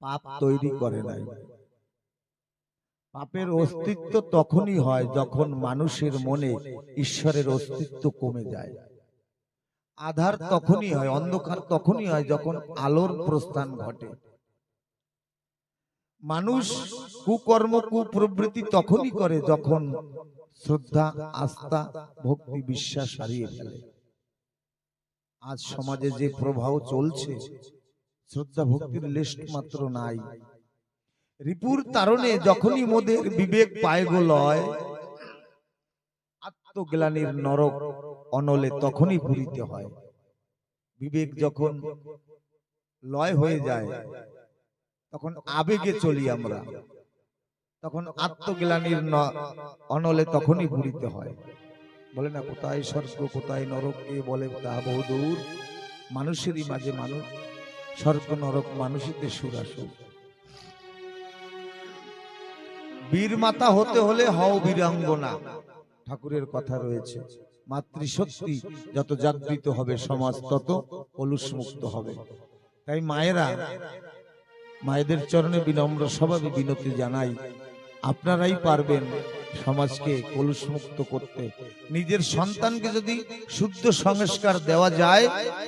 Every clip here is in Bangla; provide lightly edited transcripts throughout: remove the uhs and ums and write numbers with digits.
পাপ তৈরি করে নাই। পাপের অস্তিত্ব তখনই হয় যখন মানুষের মনে ঈশ্বরের অস্তিত্ব কমে যায়। আধার তখনই হয়, অন্ধকার তখনই হয় যখন আলোর প্রস্থান ঘটে। মানুষ কুকর্ম কুপ্রবৃত্তি তখনই করে যখন শ্রদ্ধা, আস্থা, ভক্তি, বিশ্বাস হারিয়ে ফেলে। আজ সমাজে যে প্রবাহ চলছে, শ্রদ্ধা ভক্তির লিস্ট মাত্র নাই। রিপুর তারণে যখনই মোদের বিবেক পায় গো লয়, আত্মগ্লানির নরক অনলে তখনই পুরিতে হয়। বিবেক যখন লয় হয়ে যায় তখন আবেগে চলি আমরা, তখন আত্মগ্লানির অনলে তখনই পুরিতে হয়। বলে না, কোথায় স্বর্গ কোথায় নরক কে বলে তা বহুদূর, মানুষেরই মাঝে মানুষ, স্বর্গ নরক মানুষেতে সুরাসুর। বীর মাতা হতে হলে হও বীরাঙ্গনা, ঠাকুরের কথা রয়েছে। মাতৃশক্তি যত জাগৃত হবে সমাজ তত কলুষমুক্ত হবে। তাই মায়েরা, মায়েদের চরণে বিনম্র স্বভাবে বিনতি জানাই, আপনারাই পারবেন সমাজকে কলুষমুক্ত করতে। নিজের সন্তানকে যদি শুদ্ধ সংস্কার দেওয়া যায়,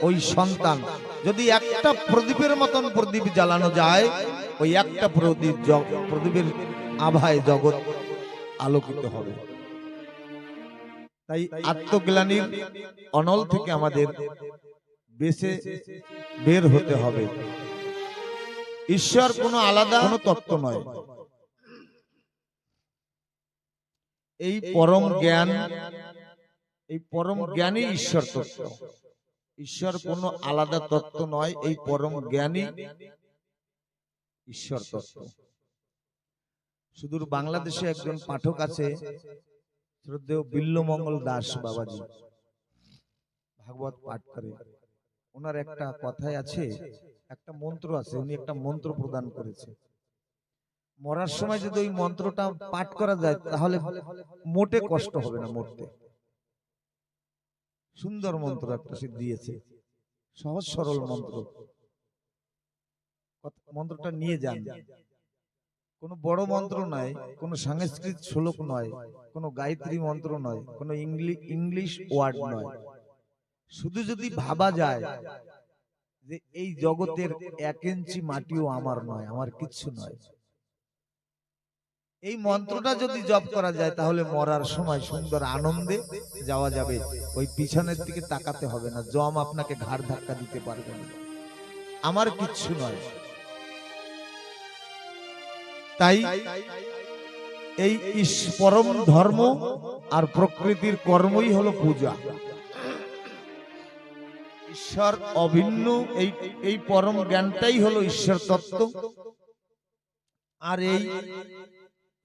ওই সন্তান যদি একটা প্রদীপের মতন প্রদীপ জ্বালানো যায়, ওই একটা প্রদীপের আভায় জগৎ আলোকিত হবে। তাই আত্মগ্লানির অনল থেকে আমাদের বেঁচে বের হতে হবে। ঈশ্বর কোনো আলাদা কোনো তত্ত্ব নয়, এই পরম জ্ঞান, এই পরম জ্ঞানই ঈশ্বর তত্ত্ব। ঈশ্বর কোনো আলাদা তত্ত্ব নয়, এই পরম জ্ঞানই ঈশ্বর তত্ত্ব। সুদূর বাংলাদেশে একজন পাঠক আছে, শ্রদ্ধেয় বিল্লমঙ্গল দাস বাবাজি, ভাগবত পাঠ করে। ওনার একটা কথায় আছে, একটা মন্ত্র আছে, উনি একটা মন্ত্র প্রদান করেছে। মরার সময় যদি ওই মন্ত্রটা পাঠ করা যায় তাহলে মোটে কষ্ট হবে না মরতে। সুন্দর মন্ত্র একটা সে দিয়েছে, সহজ সরল মন্ত্র। মন্ত্রটা নিয়ে যান। কোনো বড় মন্ত্র নয়, কোনো সংস্কৃত শ্লোক নয়, কোনো গায়ত্রী মন্ত্র নয়, কোনো ইংলিশ ওয়ার্ড নয়। শুধু যদি ভাবা যায় যে এই জগতের 1 ইঞ্চি মাটিও আমার নয়, আমার কিচ্ছু নয়, এই মন্ত্রটা যদি জপ করা যায় তাহলে মরার সময় সুন্দর আনন্দে যাওয়া যাবে। ওই পিছনের দিকে তাকাতে হবে না, জম আপনাকে ঘাড় ধাক্কা দিতে পারবে না, আমার কিচ্ছু নয়। তাই এই পরম ধর্ম আর প্রকৃতির কর্মই হলো পূজা। ঈশ্বর অভিন্ন, এই পরম জ্ঞানটাই হলো ঈশ্বর তত্ত্ব, আর এই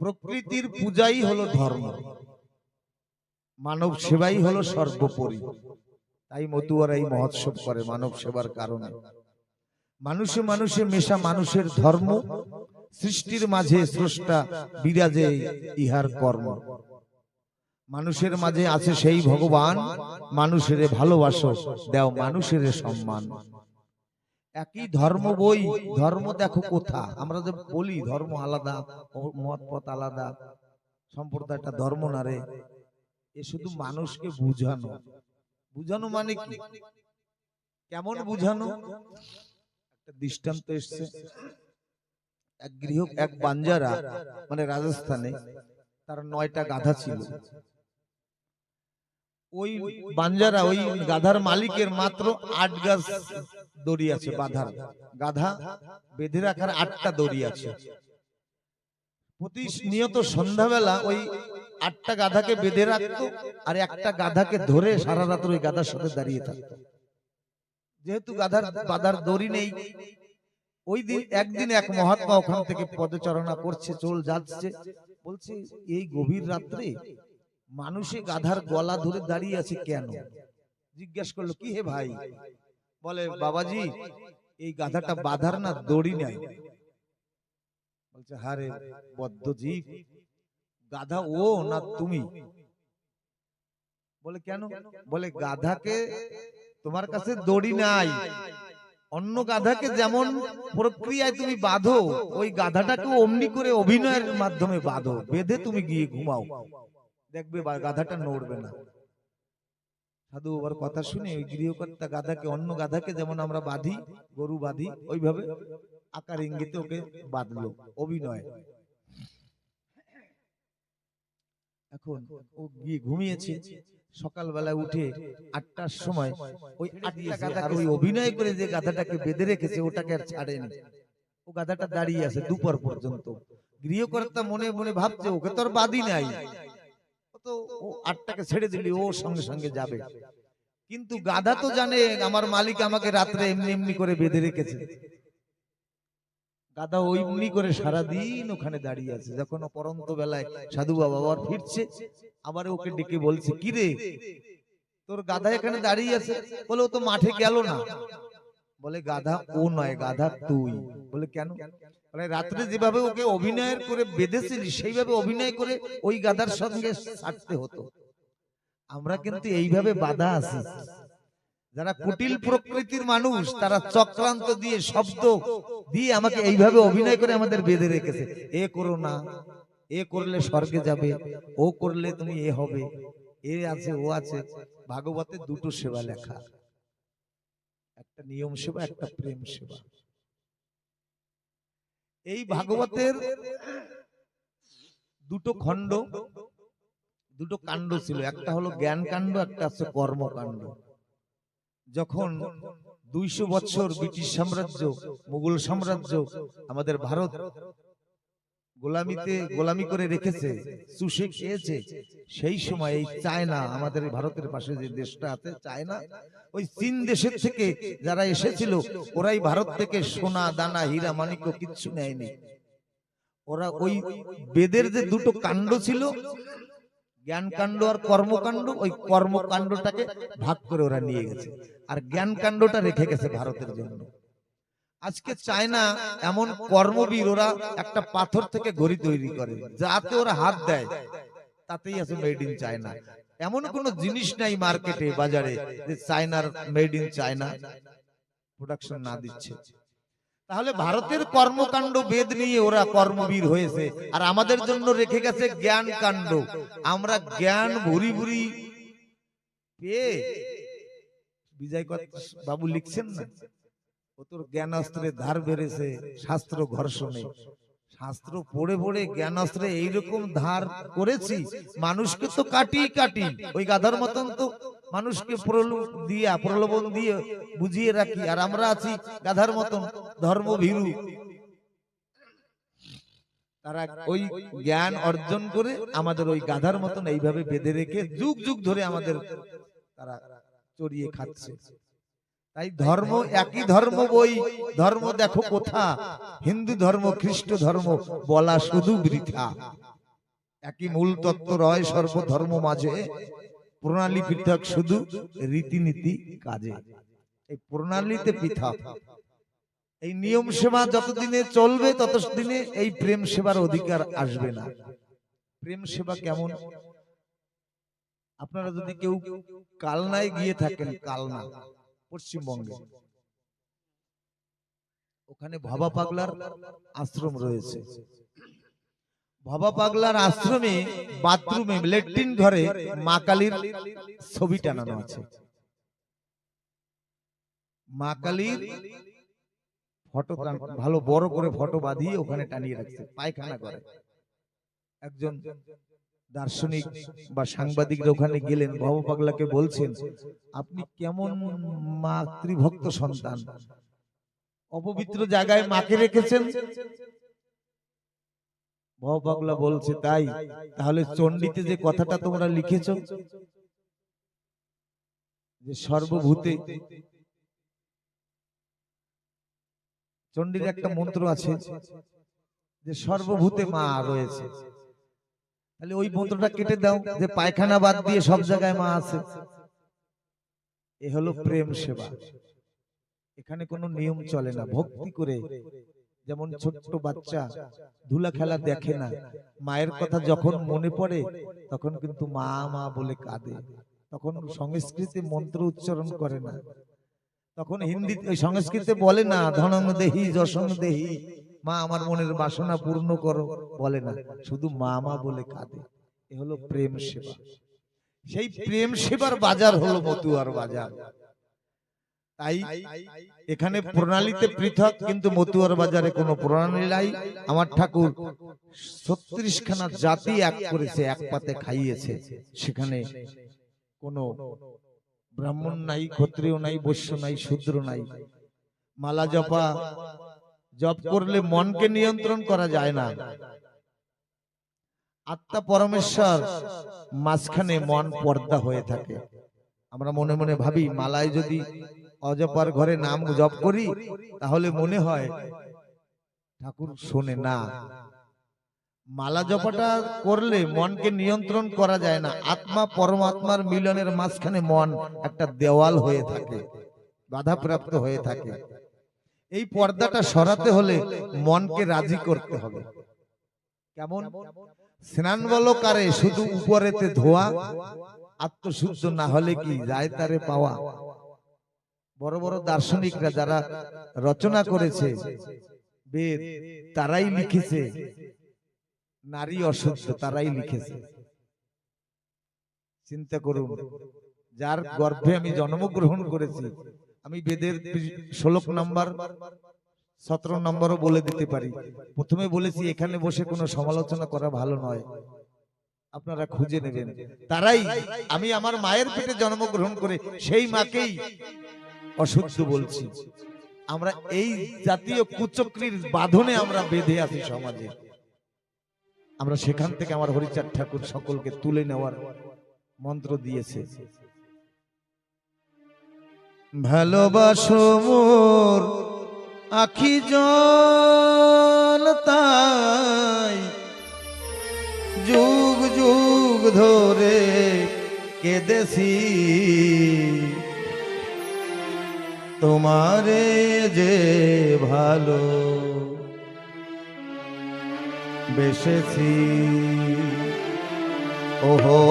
প্রকৃতির পূজাই হলো ধর্ম। মানব সেবাই হলো সর্বোপরি। তাই মতুয়ারা এই মহোৎসব করে মানব সেবার কারণে। মানুষে মানুষে মেশা মানুষের ধর্ম, সৃষ্টির মাঝে স্রষ্টা বিরাজে ইহার কর্ম। মানুষের মাঝে আছে সেই ভগবান, মানুষের ভালোবাসো দাও মানুষের সম্মান। একই ধর্ম বই, ধর্ম দেখো কোথা। আমরা যে বলি ধর্ম আলাদা, মত পথ আলাদা, সম্প্রদায়টা ধর্ম না রে, এ শুধু মানুষকে বুঝানো। বুঝানো মানে কি, কেমন বুঝানো? একটা দৃষ্টান্ত এসছে। এক গৃহক, এক বাঞ্জারা, মানে রাজস্থানে, তার 9টা গাধা ছিল। ওই বাঞ্জারা, ওই গাধার মালিকের মাত্র 8 গাছ দড়ি আছে বাঁধার, গাধা বেঁধে রাখার 8টা দড়ি আছে। প্রতিনিয়ত সন্ধ্যাবেলা ওই 8টা গাধাকে বেঁধে রাখতো, আর একটা গাধাকে ধরে সারা রাত ওই গাধার সাথে দাঁড়িয়ে থাকতো। যেহেতু গাধার বাঁধার দড়ি নেই, ওই দিন একদিন এক মহাত্মা ওখান থেকে পদচারণা করছে, চল যাচ্ছে, বলছে এই গভীর রাত্রে মানুষে গাধার গলা ধরে দাঁড়িয়ে আছে কেন? জিজ্ঞাসা করলো, কি হে ভাই? বলে, বাবাজি এই গাধাটা বাঁধার না দড়ি নাই। বলছে, হারে বদ্ধ জীব, গাধা ও না তুমি? বলে, কেন? বলে, গাধাকে তোমার কাছে দড়ি নাই, অন্য গাধাকে যেমন প্রক্রিয়ায় তুমি বাঁধো, ওই গাধাটাকে অমনি করে অভিনয়ের মাধ্যমে বাঁধো, বেঁধে তুমি গিয়ে ঘুমাও, দেখবে গাধাটা নড়বে না। সাধু বাবার কথা শুনে ওই গৃহকর্তা গাধাকে, অন্য গাধাকে যেমন আমরা বাঁধি, গরু বাঁধি, ওইভাবে আকার ইঙ্গিতে ওকে বাঁধলো, অভিনয়। এখন ও গিয়ে ঘুমিয়েছে, সকালবেলায় উঠে 8টার সময় ওই 8টা গাধাকে, ওই অভিনয় করে যে গাধাটাকে বেঁধে রেখেছে ওটাকে আর ছাড়েনি, ও গাধাটা দাঁড়িয়ে আছে দুপুর পর্যন্ত। গৃহকর্তা মনে মনে ভাবছে ওকে তো আর বাঁধি নাই, তো ও 8টাকে ছেড়ে দিলি ও সঙ্গে সঙ্গে যাবে, কিন্তু গাধা তো জানে আমার মালিক আমাকে রাত্রে এমনি এমনি করে বেঁধে রেখেছে। গাধা ওইমনি করে সারাদিন ওখানে দাঁড়িয়ে আছে। যখন পরন্ত বেলায় সাধু বাবা আবার ফিরছে, আবার ওকে ডেকে বলছে, কি রে তোর গাধা এখানে দাঁড়িয়ে আছে? বলে ও তো মাঠে গেল না। বলে গাধা ও নয়, গাধা তুই। বলে কেন? বলে রাত্রে যেভাবে ওকে অভিনয় করে বেঁধেছিলি সেইভাবে অভিনয় করে ওই গাধার সঙ্গে ছাড়তে হতো। আমরা কিন্তু এইভাবে বাধা আছি। যারা কুটিল প্রকৃতির মানুষ তারা চক্রান্ত দিয়ে, শব্দ দিয়ে আমাকে এইভাবে অভিনয় করে আমাদের বেঁধে রেখেছে। এ করো না, এ করলে স্বর্গে যাবে, ও করলে তুমি এ হবে, এ আছে ও আছে। ভাগবতে দুটো সেবা লেখা, একটা নিয়ম সেবা, একটা প্রেম সেবা। এই ভাগবতের দুটো খণ্ড, দুটো কাণ্ড ছিল, একটা হলো জ্ঞান কাণ্ড, একটা আছে কর্মকাণ্ড। যখন 200 বছর ব্রিটিশ সাম্রাজ্য, মুঘল সাম্রাজ্য আমাদের ভারত গোলামি করে রেখেছে, চুষে খেয়েছে, সেই সময় এই চায়না, আমাদের ভারতের পাশে যে দেশটা আছে চায়না, ওই চীন দেশের থেকে যারা এসেছিল ওরাই ভারত থেকে সোনা দানা হীরা মানিক্য কিচ্ছু নেয়নি। ওরা ওই বেদের যে দুটো কাণ্ড ছিল, জ্ঞান কাণ্ড আর কর্মকাণ্ড, ওই কর্মকাণ্ডটাকে ভাগ করে ওরা নিয়ে গেছে, আর জ্ঞান কাণ্ডটা রেখে গেছে ভারতের জন্য। আজকে চায়না এমন কর্মবীর, ওরা একটা পাথর থেকে ঘড়ি তৈরি করে, যাতে ওরা হাত দেয় তাতেই আছে মেড ইন চায়না। এমন কোন জিনিস নাই মার্কেটে বাজারে যে চায়নার মেড ইন চায়না প্রোডাকশন না দিচ্ছে। তাহলে ভারতের কর্মকাণ্ড বেদ নিয়ে ওরা কর্মবীর হয়েছে, আর আমাদের জন্য রেখে গেছে জ্ঞান কাণ্ড। আমরা জ্ঞান ভুরি ভুরি পেয়ে, বিজয় বাবু লিখছেন না, ও তোর জ্ঞানাস্ত্রে ধার বেড়েছে শাস্ত্র ঘর্ষণে। শাস্ত্র পড়ে পড়ে জ্ঞানাস্ত্রে এইরকম ধার করেছি, মানুষকে তো কাটি কাটি, ওই গাধার মতন তো মানুষকে প্রলোভন দিয়ে বুঝিয়ে রাখি, আর আমরা আছি গাধার মতন ধর্মভীরু। তারা ওই জ্ঞান অর্জন করে আমাদের ওই গাধার মতন এইভাবে বেঁধে রেখে যুগ যুগ ধরে আমাদের তারা চড়িয়ে খাচ্ছে। তাই ধর্ম একই ধর্ম, বই ধর্ম দেখো কোথা, হিন্দু ধর্ম খ্রিস্ট ধর্ম বলা শুধু বৃথা। একই মূল তত্ত্ব রয় সর্বধর্ম মাঝে, প্রণালী পৃথক শুধু রীতিনীতি কাজে। এই প্রণালীতে পৃথক। এই নিয়ম সেবা যতদিনে চলবে ততদিনে এই প্রেম সেবার অধিকার আসবে না। প্রেম সেবা কেমন? আপনারা যদি কেউ কালনায় গিয়ে থাকেন, কালনা পশ্চিমবঙ্গে, ওখানে ভবা পাগলার আশ্রম রয়েছে। ভবা পাগলার আশ্রমে বাথরুমে, ল্যাট্রিন ঘরে মা কালীর ছবি টানানো আছে। মা কালীর ফটো ভালো বড় করে ফটো বাঁধিয়ে ওখানে টানিয়ে রাখছে, পায়খানা করে। একজন দার্শনিক বা সাংবাদিকরা ওখানে গেলেন, ভবা পাগলাকে বলছেন, আপনি কেমন মাতৃভক্ত সন্তান, অপবিত্র জায়গায় মাকে রেখেছেন। ভবা পাগলা বলছে, তাই? তাহলে চণ্ডীতে যে কথাটা তোমরা লিখেছ যে সর্বভূতে, চণ্ডীর একটা মন্ত্র আছে যে সর্বভূতে মা রয়েছে, তাহলে ওই মন্ত্রটা কেটে দাও যে পায়খানা বাদ দিয়ে সব জায়গায় মা আছে। এ হলো প্রেম সেবা। এখানে কোনো নিয়ম চলে না, ভক্তি করে। যেমন ছোট্ট বাচ্চা ধুলা খেলা দেখে না, মায়ের কথা যখন মনে পড়ে তখন কিন্তু মা মা বলে কাঁদে, তখন সংস্কৃতি মন্ত্র উচ্চারণ করে না। তখন হিন্দি সংস্কৃতে বলে না ধনং দেহি যশং দেহি, মা আমার মনের বাসনা পূর্ণ করো, বলে না, শুধু মা মা বলে কাঁদে। এ হলো প্রেম সেবা। সেই প্রেম সেবার বাজার হলো মতুয়ার বাজার। তাই এখানে প্রণালীতে পৃথক, কিন্তু মতুয়ার বাজারে কোনো প্রণালী নাই। আমার ঠাকুর ৩৬ খানা জাতি এক করেছে, এক পাতে খাইয়েছে। সেখানে কোনো ব্রাহ্মণ নাই, ক্ষত্রিয় নাই, বৈশ্য নাই, শূদ্র নাই। মালা জপা জপ করলে মনকে নিয়ন্ত্রণ করা যায় না। আত্মা পরমেশ্বর, মাঝখানে মন পর্দা হয়ে থাকে। আমরা মনে মনে ভাবি মালায় যদি অজপার ঘরে নাম জপ করি তাহলে মনে হয় ঠাকুর শোনে না। মালা জপাটা করলে মনকে নিয়ন্ত্রণ করা যায় না। আত্মা পরমাত্মার মিলনের মাঝখানে মন একটা দেওয়াল হয়ে থাকে, বাধাপ্রাপ্ত হয়ে থাকে। এই পর্দাটা সরাতে হলে মনকে রাজি করতে হবে। কেমন? স্নান বলো কারে, শুধু উপরেতে ধোয়া, আত্মশুদ্ধ না হলে কি যায় তারে পাওয়া। বড় বড় দার্শনিকরা যারা রচনা করেছে বেদ, তারাই লিখেছে নারী অশুদ্ধ, তারাই লিখেছে। চিন্তা করুন, যার গর্ভে আমি জন্মগ্রহণ করেছি, আমি বেদের 16 নম্বর 17 নম্বরও বলে দিতে পারি। প্রথমে বলেছি এখানে বসে কোনো সমালোচনা করা ভালো নয়, আপনারা খুঁজে নেবেন। তারাই, আমি আমার মায়ের পেটে জন্মগ্রহণ করে সেই মাকেই অশুদ্ধ বলছি। আমরা এই জাতীয় কুচক্রির বাঁধনে আমরা বেঁধে আছি সমাজে। আমরা সেখান থেকে আমার হরিচাঁদ ঠাকুর সকলকে তুলে নেওয়ার মন্ত্র দিয়েছে। ভালোবাসো মোর আখি জল, তাই যুগ যুগ ধরে কেঁদেছি, তোমারে যে ভালো বেসেছি। ওহো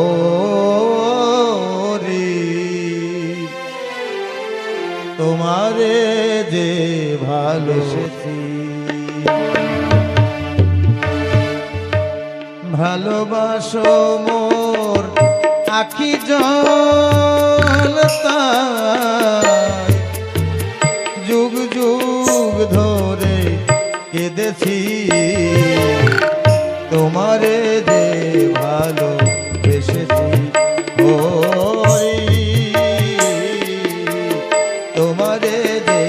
রে, তোমারে যে ভালোবেসেছি। ভালোবাসো মোর আখি জল, তাই যুগ যুগ ধরে কেঁদেছি, তোমারে যে ভালোবেসেছি। ওই তোমারে যে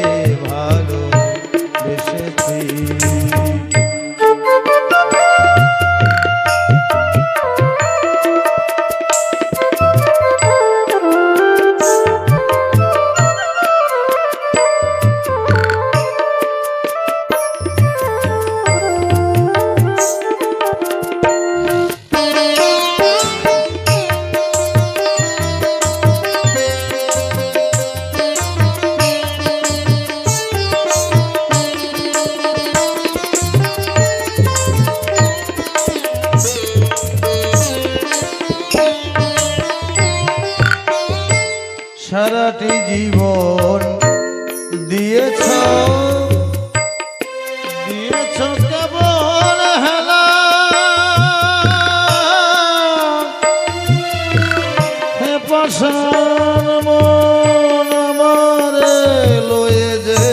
ভালোবেসেছি। সারাটি জীবন দিয়েছ দিয়েছ কেবল হেলা, হে পাষাণ মন আমারে লয়ে যে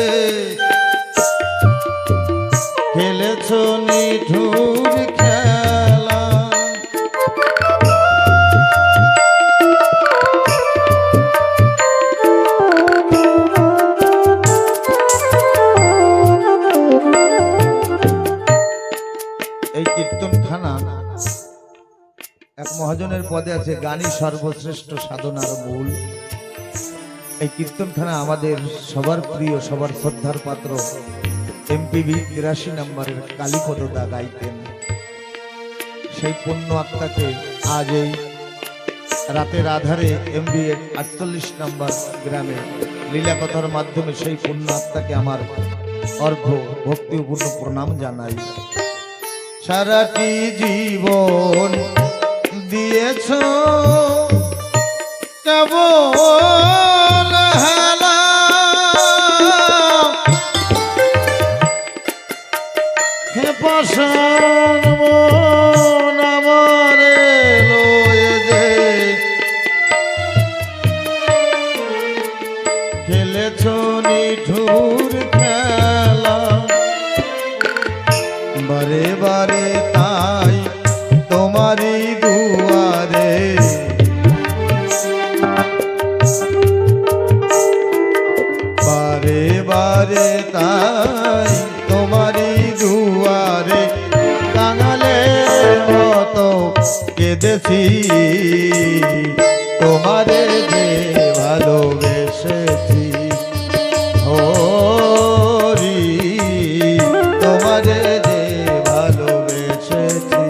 খেলেছ নিঠুর খেলা। এই কীর্তনখানা এক মহাজনের পদে আছে, গানই সর্বশ্রেষ্ঠ সাধনার মূল। এই কীর্তনখানা আমাদের সবার প্রিয়, সবার শ্রদ্ধার পাত্র এমপিবি 83 নম্বরের কালীপদদা গাইতেন। সেই পুণ্য আত্মাকে আজ এই রাতের আধারে এমবি 48 নম্বর গ্রামে লীলা কথার মাধ্যমে সেই পুণ্য আত্মাকে আমার অর্ঘ্য ভক্তিপূর্ণ প্রণাম জানাই। সারাটি জীবন দিয়েছ কেবল হেলা, পাষাণ মন আমারে লয়ে যে খেলেছ নিঠুর খেলা বারে বারে তাই তোমারই দুয়ারে বারে বারে তাই তোমারই দুয়ারে কাঙালের মতো কেঁদেছি তোমারে যে ভালোবেসেছি হরি তোমারে যে ভালোবেসেছি।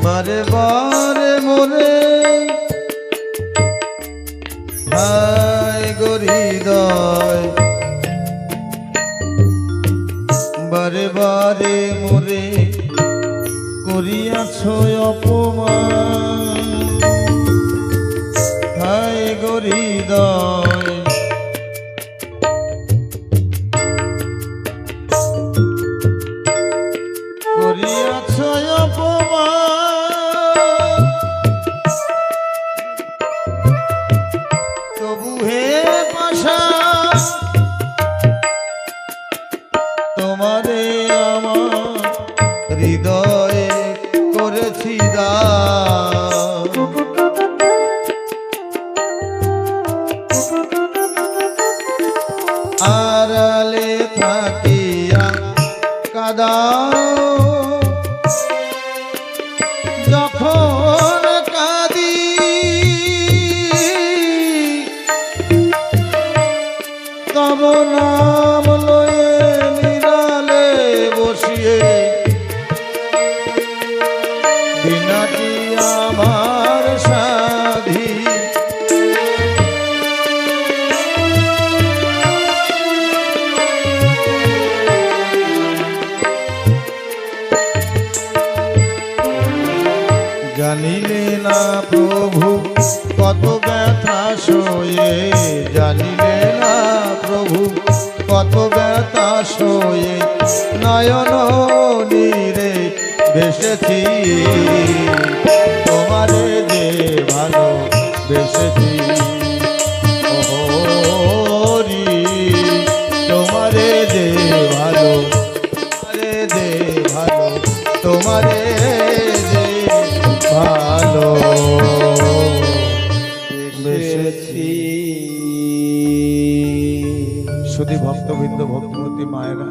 বারে বারে মোরে হায় গরিদয় বারে বারে মোরে করিয়াছ অপমান হায় গরিদয় করিয়াছ অপমান তবু হে পাষাণ তোমারে আমার হৃদয়ে করেছি দান আড়ালে থাকিয়া কাদাও যখন কাঁদি তব নাম লয়ে নিরালে বসিয়ে বিনাটি আমার সাধি জানিলে না প্রভু কত ব্যথা সয়ে জানিলে না প্রভু কত ব্যথা সয়ে নয়ন নীরে বেসেছি তোমারে যে ভালো বেসেছি হরি তোমারে যে ভালো তোমারে যে ভালো বেসেছি। শুধু ভক্তবৃন্দ ভক্তিমতী মায়েরা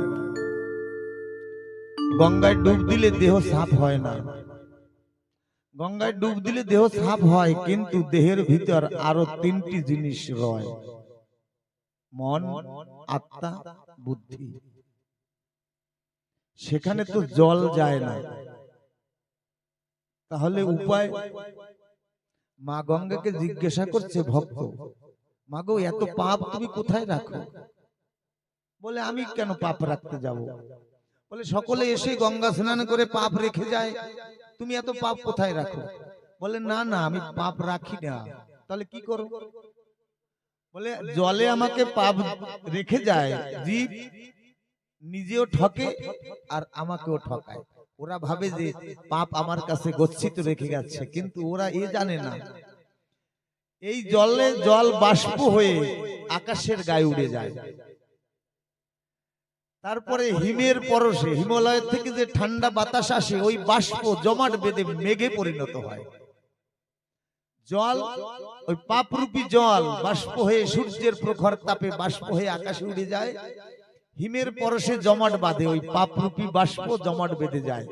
গঙ্গায় ডুব দিলে দেহ সাফ হয় না গঙ্গায় ডুব দিলে দেহ সাফ হয় কিন্তু দেহের ভিতর আরো তিনটি জিনিস রয় মন আত্মা বুদ্ধি সেখানে তো জল যায় না তাহলে উপায় মা গঙ্গাকে জিজ্ঞাসা করছে ভক্ত মাগো এত পাপ তুমি কোথায় রাখো বলে আমি কেন পাপ রাখতে যাব বলে সকলে এসে গঙ্গা স্নান করে পাপ রেখে যায় তুমি এত পাপ কোথায় রাখো বলে না না আমি পাপ রাখি না তাহলে কি করো বলে জলে আমাকে পাপ রেখে যায় জীব নিজেও ঠকে আর আমাকেও ঠকায় ওরা ভাবে যে পাপ আমার কাছে গচ্ছিত রেখে গেছে কিন্তু ওরা এ জানে না এই জলে জল বাষ্প হয়ে আকাশের গায়ে উড়ে যায় তারপরে হিমের পরশে হিমালয় থেকে যে ঠান্ডা বাতাস আসে ওই বাষ্প জমাট বেঁধে মেঘে পরিণত হয়। জল ওই পাপরূপী জল বাষ্প হয়ে সূর্যের প্রখর তাপে বাষ্প হয়ে আকাশে উড়ে যায়। হিমের পরশে জমাট বাঁধে, ওই পাপরূপী বাষ্প জমাট বেঁধে যায়।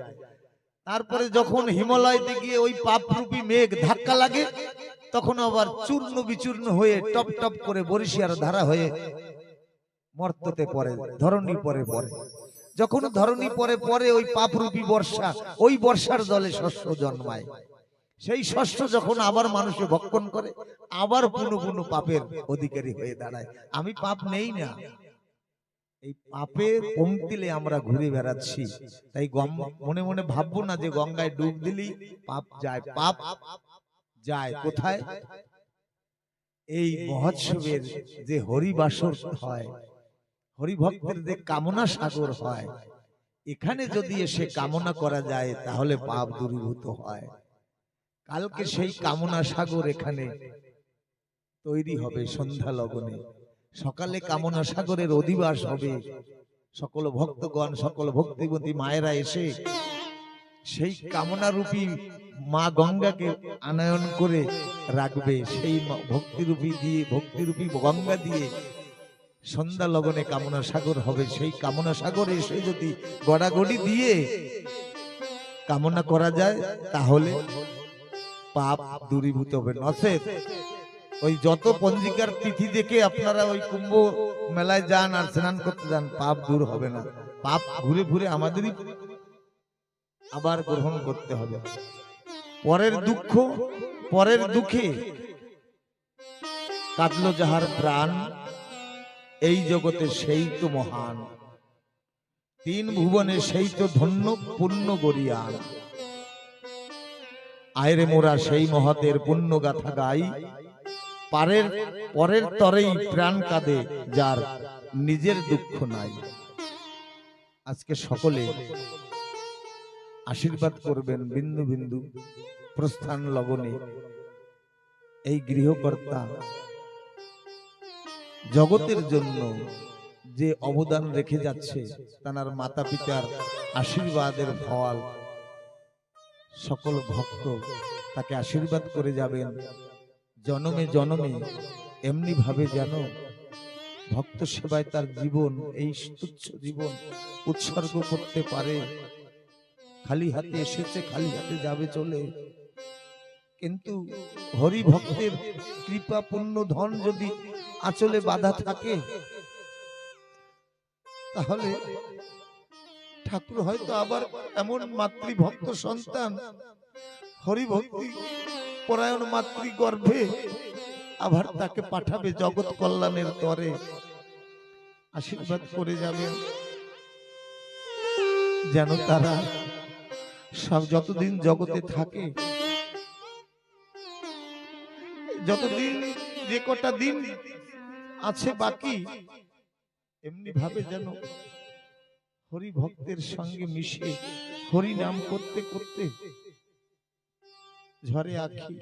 তারপরে যখন হিমালয়তে গিয়ে ওই পাপরূপী মেঘ ধাক্কা লাগে তখন আবার চূর্ণ বিচূর্ণ হয়ে টপ টপ করে বরিশিয়ার ধারা হয়ে মর্ততে পড়ে, ধরণী পরে পড়ে। যখন ধরণী পরে পরে ওই পাপরূপী বর্ষা, ওই বর্ষার জলে শস্য জন্মায়। সেই শস্য যখন আবার মানুষে ভক্ষণ করে আবার পুনঃ পুনঃ পাপের অধিকারী হয়ে দাঁড়ায়। আমি পাপ নেই না, এই পাপের পঙ্ক্তিলে আমরা ঘুরে বেড়াচ্ছি। তাই মনে মনে ভাববো না যে গঙ্গায় ডুব দিলি পাপ যায়। পাপ যায় কোথায়? এই মহোৎসবের যে হরিবাসর হয়, হরিভক্তের যে কামনা সাগর হয়, এখানে যদি এসে কামনা করা যায় তাহলে পাপ দূরীভূত হয়। কালকে সেই কামনা সাগর এখানে তৈরি হবে সন্ধ্যা লগনে। সকালে কামনা সাগরের অধিবাস হবে। সকল ভক্তগণ, সকল ভক্তিবতী মায়েরা এসে সেই কামনা রূপী মা গঙ্গাকে আনয়ন করে রাখবে। সেই ভক্তিরূপী দিয়ে, ভক্তিরূপী গঙ্গা দিয়ে সন্ধ্যা লগনে কামনা সাগর হবে। সেই কামনা সাগরে এসে যদি গড়াগড়ি দিয়ে কামনা করা যায় তাহলে পাপ দূরীভূত হবে। নচেত ওই যত পঞ্জিকার তিথি দেখে আপনারা ওই কুম্ভ মেলায় যান আর স্নান করতে যান, পাপ দূর হবে না। পাপ ঘুরে ঘুরে আমাদেরই আবার গ্রহণ করতে হবে। পরের দুঃখ, পরের দুঃখে কাটলো যাহার প্রাণ, এই জগতে সেই তো মহান। তিন ভুবনে সেই তো ধন্য পুণ্য গরিয়ান। আয়রে মোরা সেই মহতের পুণ্য গাথা গাই, পরের তরেই প্রাণ কাঁদে যার নিজের দুঃখ নাই। আজকে সকলে আশীর্বাদ করবেন বিন্দু বিন্দু প্রস্থান লগনে। এই গৃহকর্তা জগতের জন্য যে অবদান রেখে যাচ্ছে, তার মাতা পিতার আশীর্বাদের ফল সকল ভক্ত তাকে আশীর্বাদ করে যাবেন। জনমে জনমে এমনি ভাবে যেন ভক্ত সেবায় তার জীবন, এই তুচ্ছ জীবন উৎসর্গ করতে পারে। খালি হাতে এসেছে, খালি হাতে যাবে চলে। কিন্তু হরি ভক্তের কৃপা পুণ্য ধন যদি আঁচলে বাঁধা থাকে তাহলে ঠাকুর হয়তো আবার এমন মাতৃভক্ত সন্তান, হরিভক্তি পরায়ণ মাতৃ গর্ভে আবার তাকে পাঠাবে জগৎ কল্যাণের তরে। আশীর্বাদ করে যাবেন যেন তারা সব যতদিন জগতে থাকে, যতদিন যে কটা দিন আছে বাকি, এমনি ভাবে যেন হরি ভক্তের সঙ্গে মিশে হরি নাম করতে করতে ঝরে আখি।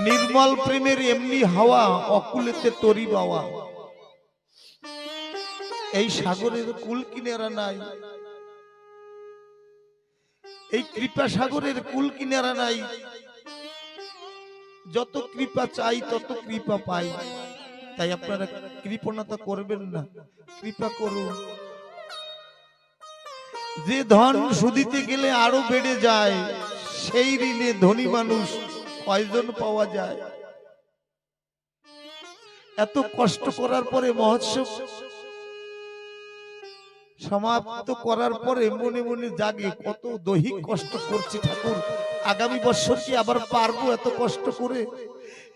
নির্মল প্রেমের এমনি হাওয়া, অকুলেতে তরি বাওয়া। এই সাগরের কুল কিনারা নাই, এই কৃপা সাগরের কুল কিনারা নাই। যত কৃপা চাই তত কৃপা পাই। তাই আপনারা কৃপণতা করবেন না, কৃপা করুন। যে ধন সুদিতে গেলে আরো বেড়ে যায়, সেই ঋণে ধনী মানুষ কয়জন পাওয়া যায়? এত কষ্ট করার পরে মহোৎসব সমাপ্ত করার পরে মনে মনে জাগে কত দৈহিক কষ্ট করছি ঠাকুর, আগামী বছর কি আবার পারবো এত কষ্ট করে?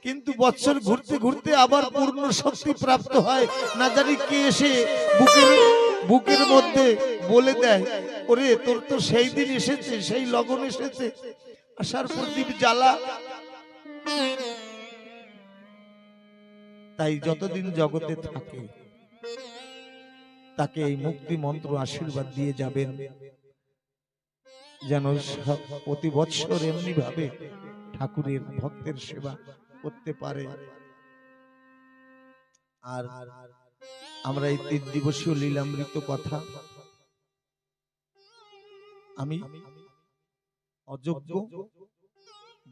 কিন্তু বছর ঘুরতে ঘুরতে আবার পূর্ণ শক্তি প্রাপ্ত হয়। না জানি কে এসে বুকের মধ্যে বলে দেয়, ওরে তোর তো সেই দিন এসেছে, সেই লগন এসেছে, আশার প্রদীপ জ্বালা। তাই যতদিন জগতে থাকে তাকে এই মুক্তি মন্ত্র আশীর্বাদ দিয়ে যাবেন, যেন প্রতি বৎসর এমনি ভাবে ঠাকুরের ভক্তের সেবা করতে পারে। আর আমরা এই 3 দিবসীয় লীলামৃত কথা আমি অযোগ্য,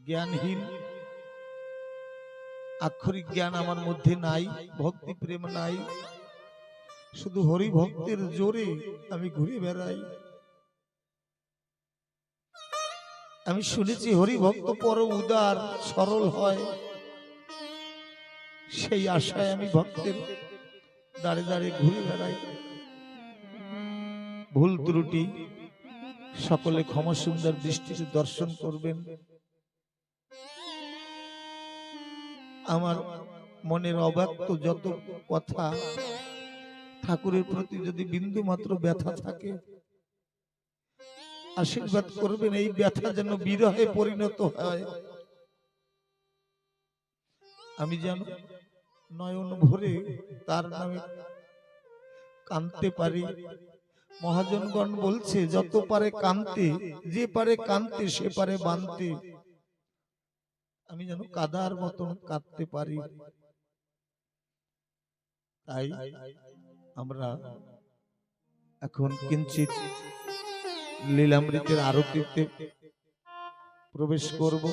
জ্ঞানহীন, আক্ষরিক জ্ঞান আমার মধ্যে নাই, ভক্তি প্রেম নাই, শুধু হরি ভক্তের জোরে আমি ঘুরে বেড়াই। আমি শুনেছি হরি ভক্ত পরম উদার সরল হয়, সেই আশায় আমি ভক্তের দাঁড়ে দাঁড়ে ঘুরে বেড়াই। ভুল ত্রুটি সকলে ক্ষমা সুন্দর দৃষ্টিতে দর্শন করবেন। আমার মনের অব্যক্ত যত কথা, ঠাকুরের প্রতি যদি বিন্দু মাত্র ব্যথা থাকে, আশীর্বাদ করবেন এই ব্যথা যেন বিরহে পরিণত হয়। আমি যেন নয়ন ভরে তার নামে কাঁদতে পারি। মহাজনগণ বলছে যত পারে কাঁদতে, যে পারে কাঁদতে সে পারে বানতে। আমি যেন কাদার মতন কাঁদতে পারি। তাই আমরা এখন কিঞ্চিত লীলামৃতের আরতিতে প্রবেশ করব।